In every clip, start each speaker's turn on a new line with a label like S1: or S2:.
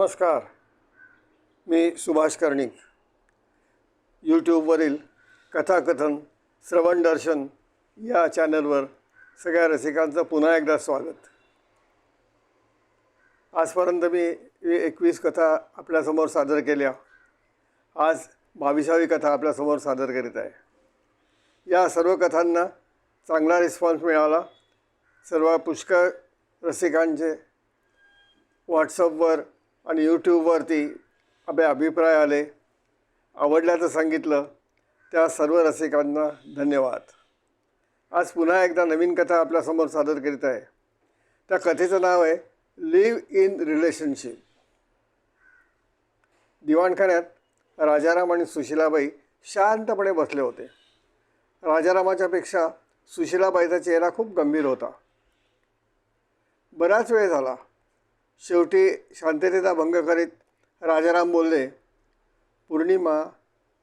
S1: नमस्कार. मी सुभाष कर्णिक. यूट्यूबवरील कथाकथन श्रवण दर्शन या चॅनलवर सगळ्या रसिकांचं पुन्हा एकदा स्वागत. आजपर्यंत मी 21 कथा आपल्यासमोर सादर केल्या. आज 22वी कथा आपल्यासमोर सादर करीत आहे. या सर्व कथांना चांगला रिस्पॉन्स मिळाला. सर्व पुष्कळ रसिकांचे व्हॉट्सअपवर आणि यूट्यूबवरती आपले अभिप्राय आले, आवडल्याचं सांगितलं. त्या सर्व रसिकांना धन्यवाद. आज पुन्हा एकदा नवीन कथा आपल्यासमोर सादर करीत आहे. त्या कथेचं नाव आहे लिव्ह इन रिलेशनशिप. दिवाणखान्यात राजाराम आणि सुशीलाबाई शांतपणे बसले होते. राजारामाच्यापेक्षा सुशीलाबाईचा चेहरा खूप गंभीर होता. बराच वेळ झाला. शेवटी शांततेचा भंग करीत राजाराम बोलले, पौर्णिमा,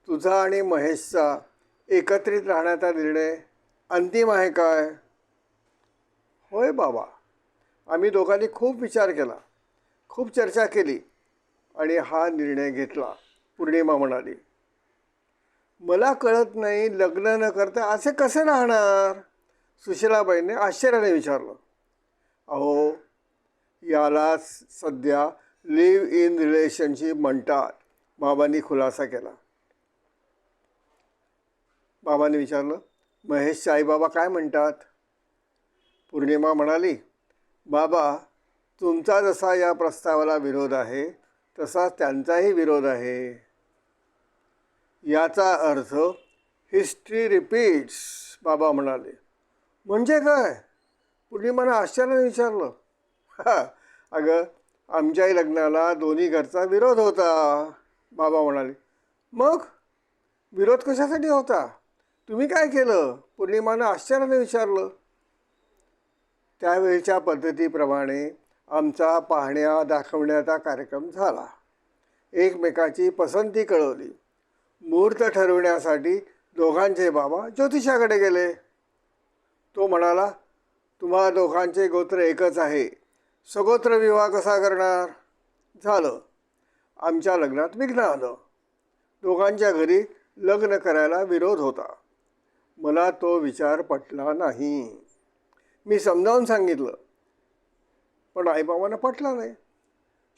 S1: तुझा आणि महेशचा एकत्रित राहण्याचा निर्णय अंतिम आहे काय? होय बाबा, आम्ही दोघांनी खूप विचार केला, खूप चर्चा केली आणि हा निर्णय घेतला, पौर्णिमा म्हणाली. मला कळत नाही, लग्न न करता असे कसे राहणार? सुशीलाबाईंनी आश्चर्याने विचारलं. अहो, याला सध्या लिव्ह इन रिलेशनशिप म्हणतात, बाबांनी खुलासा केला. बाबांनी विचारलं, महेशचे आईबाबा काय म्हणतात? पौर्णिमा म्हणाली, बाबा, तुमचा जसा या प्रस्तावाला विरोध आहे तसा त्यांचाही विरोध आहे. याचा अर्थ हिस्ट्री रिपीट्स, बाबा म्हणाले. म्हणजे काय? पौर्णिमानं आश्चर्याने विचारलं. अगं, आमच्याही लग्नाला दोन्ही घरचा विरोध होता, बाबा म्हणाले. मग विरोध कशासाठी होता? तुम्ही काय केलं? पौर्णिमानं आश्चर्याने विचारलं. त्यावेळच्या पद्धतीप्रमाणे आमचा पाहण्या दाखवण्याचा कार्यक्रम झाला. एकमेकाची पसंती कळवली. मुहूर्त ठरवण्यासाठी दोघांचे बाबा ज्योतिषाकडे गेले. तो म्हणाला, तुम्हा दोघांचे गोत्र एकच आहे, सगोत्र विवाह कसा करणार? झालं. आमच्या लग्नात विघ्न आलं. दोघांच्या घरी लग्न करायला विरोध होता. मला तो विचार पटला नाही. मी समजावून सांगितलं, पण आईबाबांना पटलं नाही.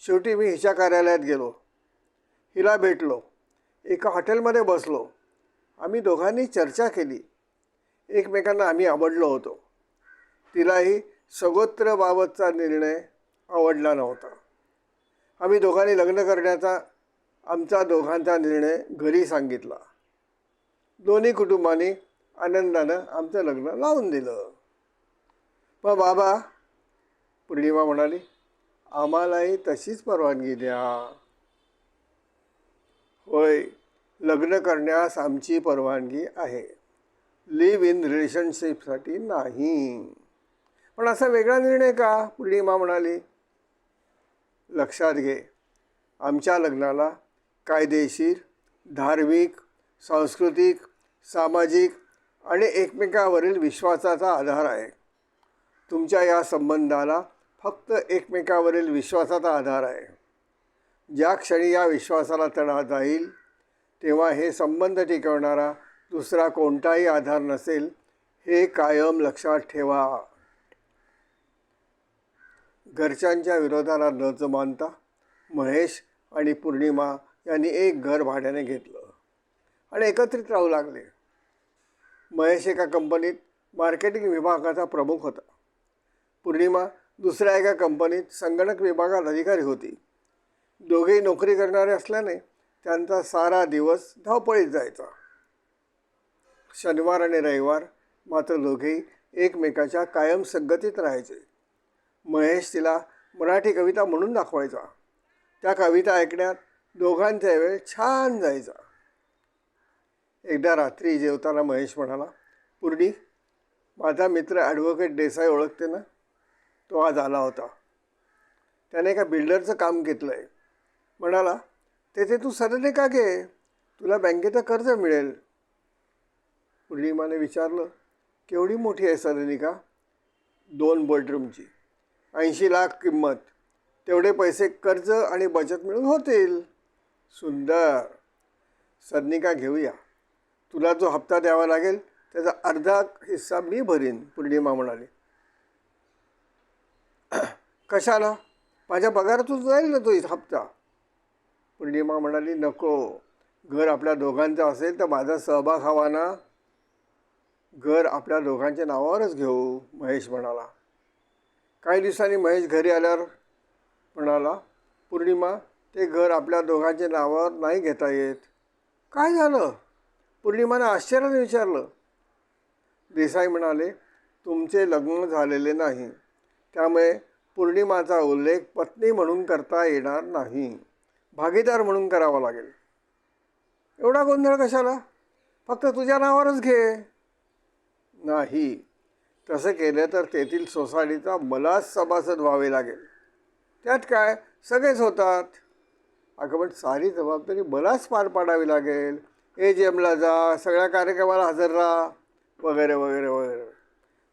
S1: शेवटी मी हिच्या कार्यालयात गेलो. हिला भेटलो. एका हॉटेलमध्ये बसलो. आम्ही दोघांनी चर्चा केली. एकमेकांना आम्ही आवडलो होतो. तिलाही सगोत्रबाबतचा निर्णय आवडला नव्हता. आम्ही दोघांनी लग्न करण्याचा आमचा दोघांचा निर्णय घरी सांगितला. दोन्ही कुटुंबांनी आनंदानं आमचं लग्न लावून दिलं. पण बाबा, पौर्णिमा म्हणाली, आम्हालाही तशीच परवानगी द्या. होय, लग्न करण्यास आमची परवानगी आहे, लिव्ह इन रिलेशनशिपसाठी नाही. पण असा वेगळा निर्णय का? पौर्णिमा म्हणाली. लक्षात घे, आमच्या लग्नाला कायदेशीर, धार्मिक, सांस्कृतिक, सामाजिक आणि एकमेकावरील विश्वासाचा आधार आहे. तुमच्या या संबंधाला फक्त एकमेकावरील विश्वासाचा आधार आहे. ज्या क्षणी या विश्वासाला तडा जाईल तेव्हा हे संबंध टिकवणारा दुसरा कोणताही आधार नसेल, हे कायम लक्षात ठेवा. घरच्यांच्या विरोधाला न जुमानता महेश आणि पौर्णिमा यांनी एक घर भाड्याने घेतलं आणि एकत्रित राहू लागले. महेश एका कंपनीत मार्केटिंग विभागाचा प्रमुख होता. पौर्णिमा दुसऱ्या एका कंपनीत संगणक विभागात अधिकारी होती. दोघेही नोकरी करणारे असल्याने त्यांचा सारा दिवस धावपळीत जायचा. शनिवार आणि रविवार मात्र दोघेही एकमेकाच्या कायम संगतीत राहायचे. महेश तिला मराठी कविता म्हणून दाखवायचा. त्या कविता ऐकण्यात दोघांचा वेळ छान जायचा. एकदा रात्री जेवताना महेश म्हणाला, पूर्णी, माझा मित्र ॲडव्होकेट देसाई ओळखते ना, तो आज आला होता. त्याने एका बिल्डरचं काम घेतलं आहे. म्हणाला, तेथे तू सदने का घे, तुला बँकेचं कर्ज मिळेल. पौर्णिमाने विचारलं, केवढी मोठी आहे सदनिका? 2 बेडरूमची, 80 लाख किंमत. तेवढे पैसे कर्ज आणि बचत मिळून होतील. सुंदर. सदनिका घेऊया. तुला जो हप्ता द्यावा लागेल त्याचा अर्धा हिस्सा मी भरीन, पौर्णिमा म्हणाली. कशाला? माझ्या पगारातून जाईल ना तो हप्ता. पौर्णिमा म्हणाली, नको. घर आपल्या दोघांचं असेल तर माझा सहभाग हवा ना. घर आपल्या दोघांच्या नावावरच घेऊ, महेश म्हणाला. काही दिवसांनी महेश घरी आल्यावर म्हणाला, पौर्णिमा, ते घर आपल्या दोघांच्या नावावर नाही घेता येत. काय झालं? पौर्णिमानं आश्चर्याने विचारलं. देसाई म्हणाले, तुमचे लग्न झालेले नाही, त्यामुळे पौर्णिमाचा उल्लेख पत्नी म्हणून करता येणार नाही, भागीदार म्हणून करावा लागेल. एवढा गोंधळ कशाला? फक्त तुझ्या नावावरच घे. नाही, तसं केलं तर तेथील सोसायटीचा मलाच सभासद व्हावे लागेल. त्यात काय, सगळेच होतात. अगं पण सारी जबाबदारी मलाच पार पाडावी लागेल. AGMला जा, सगळ्या कार्यक्रमाला हजर राहा, वगैरे वगैरे वगैरे.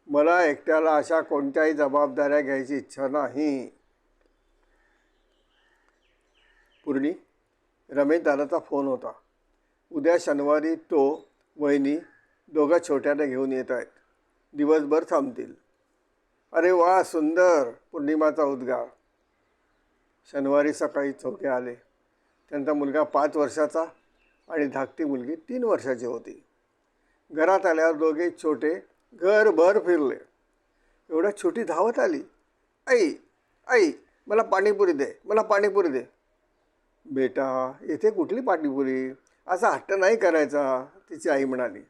S1: मला एकट्याला अशा कोणत्याही जबाबदाऱ्या घ्यायची इच्छा नाही. पूर्णी, रमेश दादाचा फोन होता. उद्या शनिवारी तो, वहिनी दोघं छोट्याने घेऊन येत आहेत. दिवसभर थांबतील. अरे वा, सुंदर, पौर्णिमाचा उद्गार. शनिवारी सकाळी चौघे आले. त्यांचा मुलगा 5 वर्षाचा आणि धाकटी मुलगी 3 वर्षाची होती. घरात आल्यावर दोघे छोटे घरभर फिरले. एवढ्या छोटी धावत आली, आई आई, मला पाणीपुरी दे, मला पाणीपुरी दे. बेटा, येथे कुठली पाणीपुरी? असा हट्ट नाही करायचा, तिची आई म्हणाली.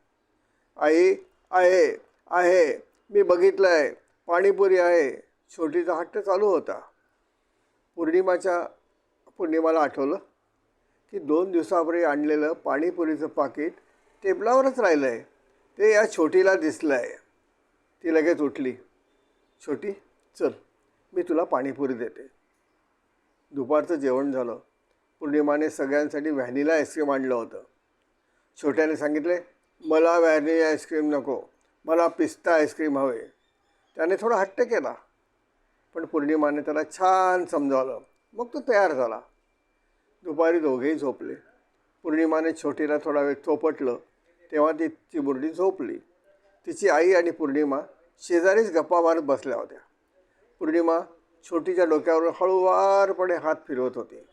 S1: आई, आहे आहे, मी बघितलं आहे, पाणीपुरी आहे. छोटीचा हट्ट चालू होता. पौर्णिमाला आठवलं की 2 दिवसापूर्वी आणलेलं पाणीपुरीचं पाकिट टेबलावरच राहिलं आहे. ते या छोटीला दिसलं आहे. ती लगेच उठली. छोटी, चल, मी तुला पाणीपुरी देते. दुपारचं जेवण झालं. पौर्णिमाने सगळ्यांसाठी व्हॅनिला आईस्क्रीम आणलं होतं. छोट्याने सांगितले, मला व्हॅनिला आईस्क्रीम नको, मला पिस्ता आईस्क्रीम हवे. त्याने थोडा हट्ट केला, पण पौर्णिमाने त्याला छान समजावलं. मग तो तयार झाला. दुपारी दोघेही झोपले. पौर्णिमाने छोटीला थोडा वेळ थोपटलं, तेव्हा तिची मुरडी झोपली. तिची आई आणि पौर्णिमा शेजारीच गप्पा मारत बसल्या होत्या. पौर्णिमा छोटीच्या डोक्यावर हळूवारपणे हात फिरवत होती.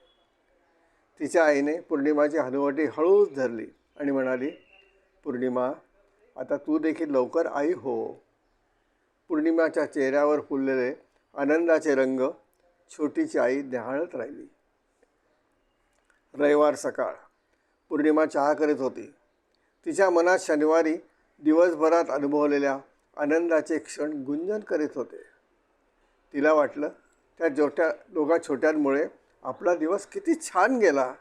S1: तिच्या आईने पौर्णिमाची हनुवटी हळूच धरली आणि म्हणाली, पौर्णिमा, आता तू देखील लवकर आई हो. पौर्णिमाच्या चेहऱ्यावर फुललेले आनंदाचे रंग छोटीची आई न्याहाळत राहिली. रविवार सकाळ. पौर्णिमा चहा करीत होती. तिच्या मनात शनिवारी दिवसभरात अनुभवलेल्या आनंदाचे क्षण गुंजन करीत होते. तिला वाटलं, त्या दोघा छोट्यांमुळे आपला दिवस किती छान गेला.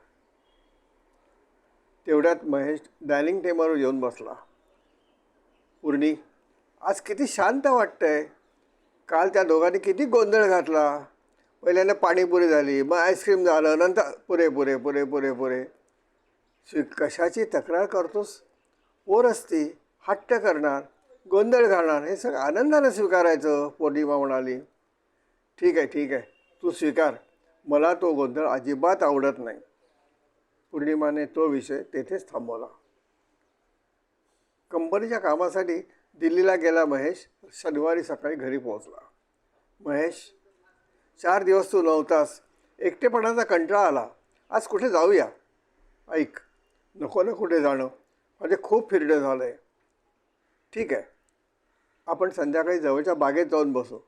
S1: तेवढ्यात महेश डायनिंग टेबलवर येऊन बसला. पूर्णी, आज किती शांत वाटतंय. काल त्या दोघांनी किती गोंधळ घातला. पहिल्यांदा पाणीपुरी झाली, मग आईस्क्रीम झालं, नंतर पुरे पुरे पुरे पुरे पुरे. कशाची तक्रार करतोस? पोर असती, हट्ट करणार, गोंधळ घालणार, हे सगळं आनंदाने स्वीकारायचं, पौर्णिमा म्हणाली. ठीक आहे ठीक आहे, तू स्वीकार. मला तो गोंधळ अजिबात आवडत नाही. पौर्णिमाने तो विषय तेथेच थांबवला. कंपनीच्या कामासाठी दिल्लीला गेला महेश शनिवारी सकाळी घरी पोहोचला. महेश, 4 दिवस तू नव्हतास. एकटेपणाचा कंटाळा आला. आज कुठे जाऊया? ऐक, नको ना कुठे जाणं, म्हणजे खूप फिरणं झालं आहे. ठीक आहे, आपण संध्याकाळी जवळच्या बागेत जाऊन बसू.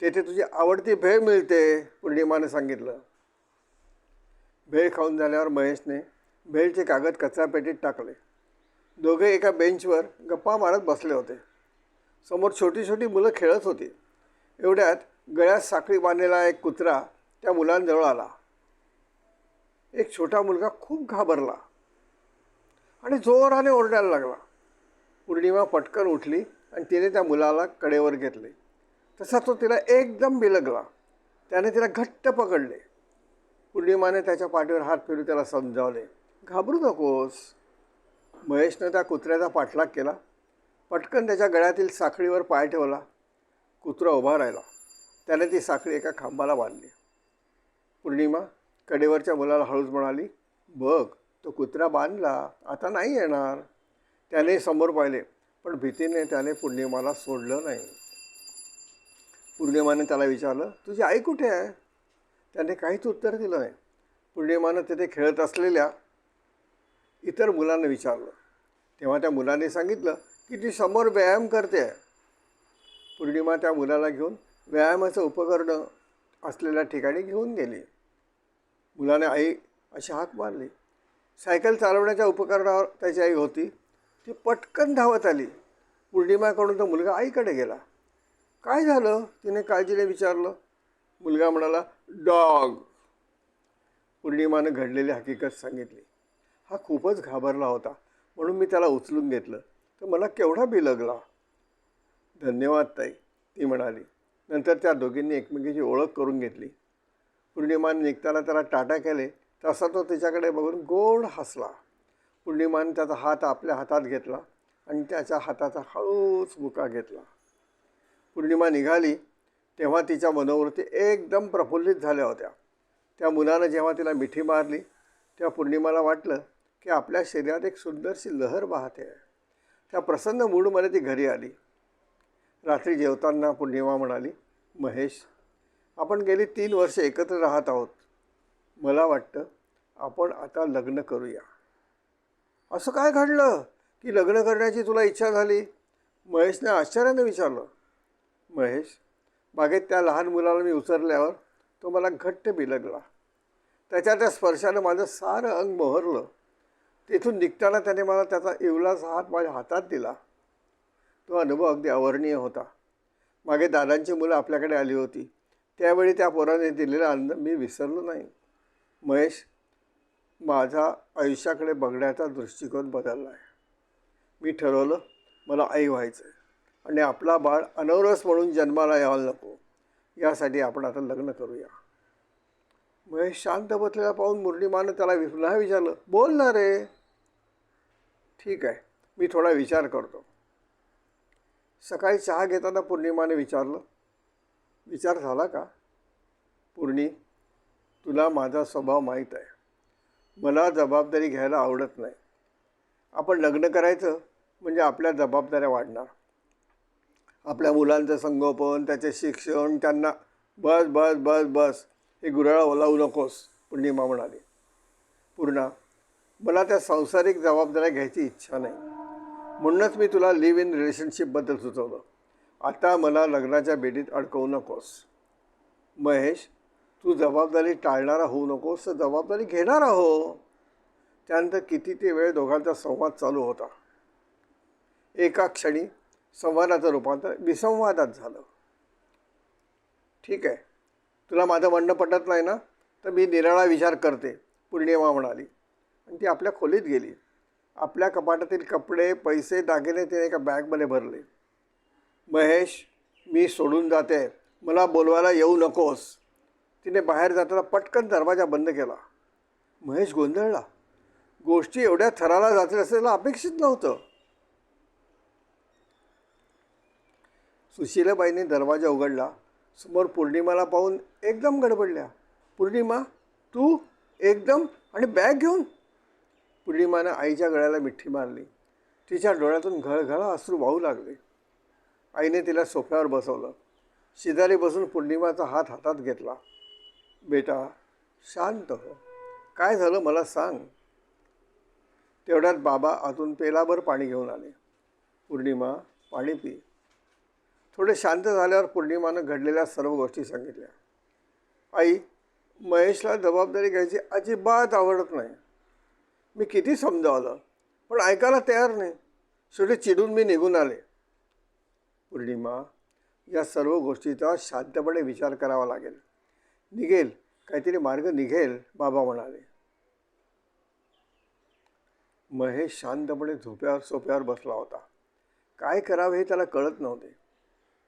S1: तेथे तुझी आवडती भेळ मिळते, पौर्णिमाने सांगितलं. भेळ खाऊन झाल्यावर महेशने भेळचे कागद कचरापेटीत टाकले. दोघे एका बेंचवर गप्पा मारत बसले होते. समोर छोटी छोटी मुलं खेळत होती. एवढ्यात गळ्यात साखळी बांधलेला एक कुत्रा त्या मुलांजवळ आला. एक छोटा मुलगा खूप घाबरला आणि जोराने ओरडायला लागला. पौर्णिमा पटकन उठली आणि तिने त्या मुलाला कडेवर घेतले. तसा तो तिला एकदम बिलगला. त्याने तिला घट्ट पकडले. पौर्णिमाने त्याच्या पाठीवर हात फिरून त्याला समजावले, घाबरू नकोस. महेशनं त्या कुत्र्याचा पाठलाग केला. पटकन त्याच्या गळ्यातील साखळीवर पाय ठेवला. कुत्रा उभा राहिला. त्याने ती साखळी एका खांबाला बांधली. पौर्णिमा कडेवरच्या मुलाला हळूच म्हणाली, बघ तो कुत्रा बांधला, आता नाही येणार. त्याने समोर पाहिले, पण भीतीने त्याने पौर्णिमाला सोडलं नाही. पौर्णिमाने त्याला विचारलं, तुझी आई कुठे आहे? त्याने काहीच उत्तर दिलं नाही. पौर्णिमानं तिथे खेळत असलेल्या इतर मुलांना विचारलं. तेव्हा त्या मुलाने सांगितलं की ती समोर व्यायाम करते आहे. पौर्णिमा त्या मुलाला घेऊन व्यायामाचं उपकरणं असलेल्या ठिकाणी घेऊन गेली. मुलाने आई अशी हाक मारली. सायकल चालवण्याच्या उपकरणावर त्याची आई होती. ती पटकन धावत आली. पौर्णिमाकडून तो मुलगा आईकडे गेला. काय झालं? तिने काळजीने विचारलं. मुलगा म्हणाला, डॉग. पौर्णिमानं घडलेली हकीकत सांगितली. हा खूपच घाबरला होता, म्हणून मी त्याला उचलून घेतलं, तर मला केवढा बिलगला. धन्यवाद ताई, ती म्हणाली. नंतर त्या दोघींनी एकमेकींची ओळख करून घेतली. पौर्णिमाने निघताना त्याला टाटा केले, तसा तो तिच्याकडे बघून गोड हसला. पौर्णिमाने त्याचा हात आपल्या हातात घेतला आणि त्याच्या हाताचा हळूच मुका घेतला. पौर्णिमा निघाली तेव्हा तिच्या मनोवृत्ती एकदम प्रफुल्लित झाल्या होत्या. त्या मुलानं जेव्हा तिला मिठी मारली तेव्हा पौर्णिमाला वाटलं की आपल्या शरीरात एक सुंदरशी लहर वाहते आहे. त्या प्रसन्न मूडमध्ये ती घरी आली. रात्री जेवताना पौर्णिमा म्हणाली, महेश, आपण गेली 3 वर्षे एकत्र राहत आहोत. मला वाटतं आपण आता लग्न करूया. असं काय घडलं की लग्न करण्याची तुला इच्छा झाली? महेशने आश्चर्याने विचारलं. महेश, बागेत त्या लहान मुलाला मी उचलल्यावर तो मला घट्ट बिलगला. त्याच्या त्या स्पर्शानं माझं सारं अंग मोहरलं. तेथून निघताना त्याने मला त्याचा इवलासा हात माझ्या हातात दिला. तो अनुभव अगदी अवर्णनीय होता. मागे दादांची मुलं आपल्याकडे आली होती. त्यावेळी त्या पोराने दिलेला आनंद मी विसरलो नाही. महेश, माझा आयुष्याकडे बघण्याचा दृष्टिकोन बदलला आहे. मी ठरवलं मला आई व्हायचं आहे आणि आपला बाळ अनौरस म्हणून जन्माला यायला नको, यासाठी आपण आता लग्न करूया. महेश शांत बसलेला पाहून पौर्णिमानं त्याला पुन्हा विचारलं, बोल ना रे. ठीक आहे, मी थोडा विचार करतो. सकाळी चहा घेताना पौर्णिमाने विचारलं, विचार झाला का? पूर्णी, तुला माझा स्वभाव माहीत आहे. मला जबाबदारी घ्यायला आवडत नाही. आपण लग्न करायचं म्हणजे आपल्या जबाबदाऱ्या वाढणार. आपल्या मुलांचं संगोपन, त्याचे शिक्षण, त्यांना बस बस बस बस हे गुऱ्हाळ लावू नकोस, पौर्णिमा म्हणाली. पूर्णा, मला त्या सांसारिक जबाबदाऱ्या घ्यायची इच्छा नाही. म्हणूनच मी तुला लिव्ह इन रिलेशनशिपबद्दल सुचवलं. आता मला लग्नाच्या बेडीत अडकवू नकोस. महेश, तू जबाबदारी टाळणारा होऊ नकोस, तर जबाबदारी घेणारा हो. त्यानंतर किती ते वेळ दोघांचा संवाद चालू होता. एका क्षणी संवादाचं रूपांतर विसंवादात झालं. ठीक आहे, तुला माझं म्हणणं पटत नाही ना, तर मी निराळा विचार करते, पौर्णिमा म्हणाली. आणि ती आपल्या खोलीत गेली. आपल्या कपाटातील कपडे, पैसे, दागिने तिने एका बॅगमध्ये भरले. महेश, मी सोडून जाते, मला बोलवायला येऊ नकोस. तिने बाहेर जाताना पटकन दरवाजा बंद केला. महेश गोंधळला. गोष्टी एवढ्या थराला जातील असं अपेक्षित नव्हतं. सुशीलाबाईंनी दरवाजा उघडला. समोर पौर्णिमाला पाहून एकदम गडबडल्या. पौर्णिमा, तू एकदम आणि बॅग घेऊन? पौर्णिमानं आईच्या गळ्याला मिठी मारली. तिच्या डोळ्यातून घळघळा अश्रू वाहू लागले. आईने तिला सोफ्यावर बसवलं. शेजारी बसून पौर्णिमाचा हात हातात घेतला. बेटा, शांत हो. काय झालं मला सांग. तेवढ्यात बाबा आतून पेलाभर पाणी घेऊन आले. पौर्णिमा, पाणी पी. थोडे शांत झाल्यावर पौर्णिमानं घडलेल्या सर्व गोष्टी सांगितल्या. आई, महेशला जबाबदारी घ्यायची अजिबात आवडत नाही. मी किती समजावलं, पण ऐकायला तयार नाही. शेवटी चिडून मी निघून आले. पौर्णिमा, या सर्व गोष्टीचा शांतपणे विचार करावा लागेल. निघेल, काहीतरी मार्ग निघेल, बाबा म्हणाले. महेश शांतपणे सोफ्यावर बसला होता. काय करावे हे त्याला कळत नव्हते.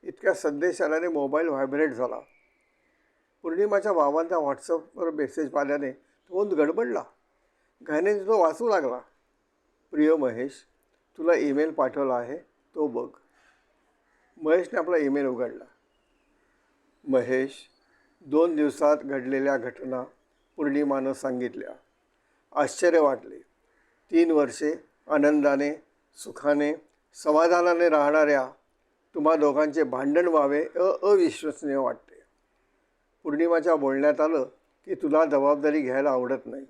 S1: इतक्या संदेश आल्याने मोबाईल व्हायब्रेट झाला. पौर्णिमाच्या बाबांचा व्हॉट्सअपवर मेसेज पाहिल्याने तोंड गडबडला. घाईने तो वाचू लागला. प्रिय महेश, तुला ईमेल पाठवला आहे, तो बघ. महेशने आपला ईमेल उघडला. महेश, 2 दिवसात घडलेल्या घटना पूर्णिमानं सांगितल्या. आश्चर्य वाटले. 3 वर्षे आनंदाने, सुखाने, समाधानाने राहणाऱ्या तुम्हा दोघांचे भांडण व्हावे अविश्वसनीय वाटते. पूर्णिमाच्या बोलण्यात आलं की तुला जबाबदारी घ्यायला आवडत नाही.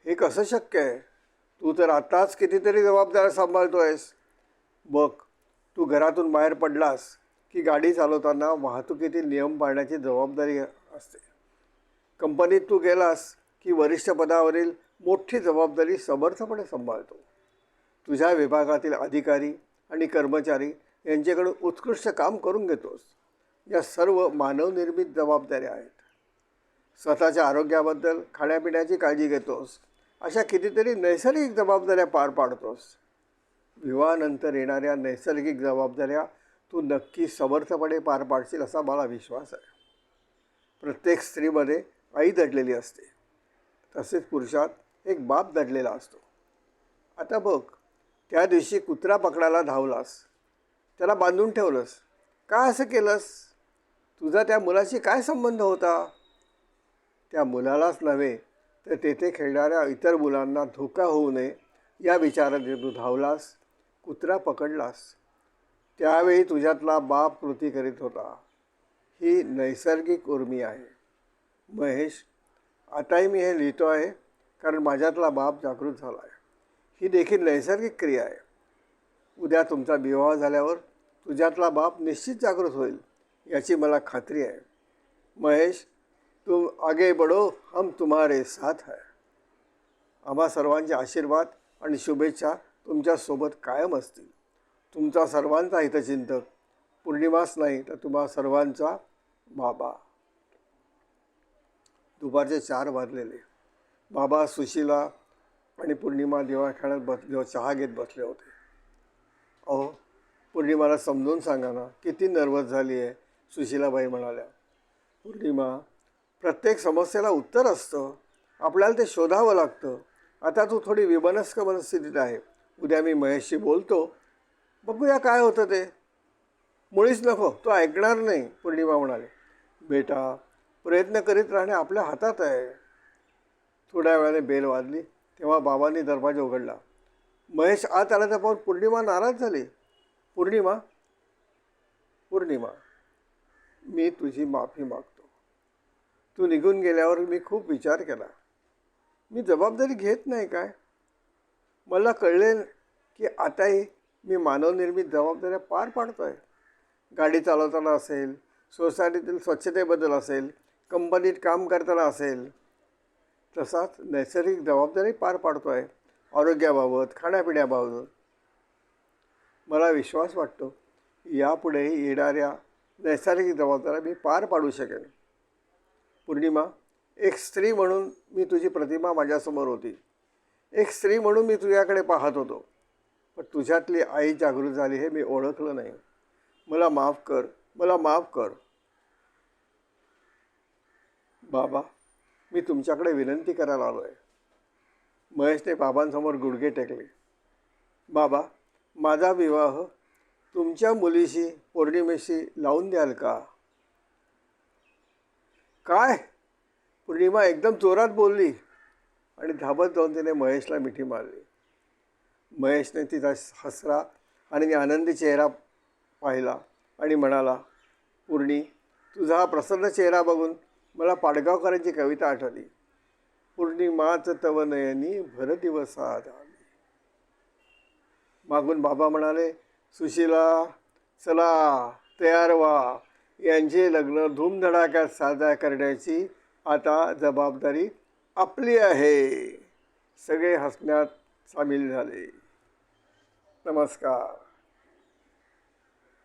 S1: हे कसं शक्य आहे? तू तर आत्ताच कितीतरी जबाबदाऱ्या सांभाळतोयस. बघ, तू घरातून बाहेर पडलास की गाडी चालवताना वाहतुकीतील नियम पाळण्याची जबाबदारी असते. कंपनीत तू गेलास की वरिष्ठ पदावरील मोठी जबाबदारी समर्थपणे सांभाळतो. तुझ्या विभागातील अधिकारी आणि कर्मचारी यांच्याकडून उत्कृष्ट काम करून घेतोस. या सर्व मानवनिर्मित जबाबदाऱ्या आहेत. स्वतःच्या आरोग्याबद्दल, खाण्यापिण्याची काळजी घेतोस. अशा कितीतरी नैसर्गिक जबाबदाऱ्या पार पाडतोस. विवाहानंतर येणाऱ्या नैसर्गिक जबाबदाऱ्या तू नक्की समर्थपणे पार पाडशील असा मला विश्वास आहे. प्रत्येक स्त्रीमध्ये आई दडलेली असते, तसेच पुरुषात एक बाप दडलेला असतो. आता बघ, त्या दिवशी कुत्रा पकडायला धावलास, त्याला बांधून ठेवलंस. का असं केलंस? तुझा त्या मुलाशी काय संबंध होता? त्या मुलालाच नव्हे तर तेथे खेळणाऱ्या इतर मुलांना धोका होऊ नये या विचाराने तू धावलास, कुत्रा पकडलास. त्यावेळी तुझ्यातला बाप कृती करीत होता. ही नैसर्गिक उर्मी आहे. महेश, आताही मी हे लिहितो आहे कारण माझ्यातला बाप जागृत झाला आहे. ही देखील नैसर्गिक क्रिया आहे. उद्या तुमचा विवाह झाल्यावर तुझ्यातला बाप निश्चित जागृत होईल याची मला खात्री आहे. महेश, तुम आगे बढ़ो, हम तुम्हारे साथ है. आम्हा सर्वांचे आशीर्वाद आणि शुभेच्छा तुमच्यासोबत कायम असतील. तुमचा सर्वांचा हितचिंतक, पूर्णिमाच नाही तर तुम्हा सर्वांचा बाबा. दुपारचे 4 वाजलेले. बाबा, सुशीला आणि पूर्णिमा दिवाळखान्यात चहा घेत बसले होते. अहो, पूर्णिमाला समजून सांगा ना, किती नर्वस झाली आहे, सुशीलाबाई म्हणाल्या. पूर्णिमा, प्रत्येक समस्येला उत्तर असतं, आपल्याला ते शोधावं लागतं. आता तू थोडी विमनस्क मनस्थितीत आहे. उद्या मी महेशशी बोलतो, बघूया काय होतं ते. मुळीच नको, तो ऐकणार नाही, पूर्णिमा म्हणाले. बेटा, प्रयत्न करीत राहणे आपल्या हातात आहे. थोड्या वेळाने बेल वाजली तेव्हा बाबांनी दरवाजा उघडला. महेश आत आल्याचा पाहून पूर्णिमा नाराज झाली. पूर्णिमा, पूर्णिमा, मी तुझी माफी मागतो. तू निघून गेल्यावर मी खूप विचार केला. मी जबाबदारी घेत नाही काय? मला कळले की आताही मी मानवनिर्मित जबाबदाऱ्या पार पाडतो आहे. गाडी चालवताना असेल, सोसायटीतील स्वच्छतेबद्दल असेल, कंपनीत काम करताना असेल, तसाच नैसर्गिक जबाबदारी पार पाडतो आहे. आरोग्याबाबत, खाण्यापिण्याबाबत. मला विश्वास वाटतो यापुढेही येणाऱ्या नैसर्गिक जबाबदाऱ्या मी पार पाडू शकेन. पूर्णिमा, एक स्त्री म्हणून मी तुझी प्रतिमा माझ्यासमोर होती. एक स्त्री म्हणून मी तुझ्याकडे पाहत होतो. पण तुझ्यातली आई जागृत झाली हे मी ओळखलं नाही. मला माफ कर, मला माफ कर. बाबा, मी तुमच्याकडे विनंती करायला आलो आहे. महेशने बाबांसमोर गुडघे टेकले. बाबा, माझा विवाह तुमच्या मुलीशी, पौर्णिमेशी लावून द्याल का? काय? पूर्णिमा एकदम जोरात बोलली आणि धाबत जाऊन तिने महेशला मिठी मारली. महेशने तिचा हसरा आणि आनंदी चेहरा पाहिला आणि म्हणाला, पूर्णी, तुझा हा प्रसन्न चेहरा बघून मला पाडगावकरांची कविता आठवली. पूर्णिमाच तव नयनी भर दिवसा आली. मागून बाबा म्हणाले, सुशीला, चला तयार व्हा. यांचे लग्न धूमधडाक्यात साजरा करण्याची आता जबाबदारी आपली आहे. सगळे हसण्यात सामील झाले. नमस्कार.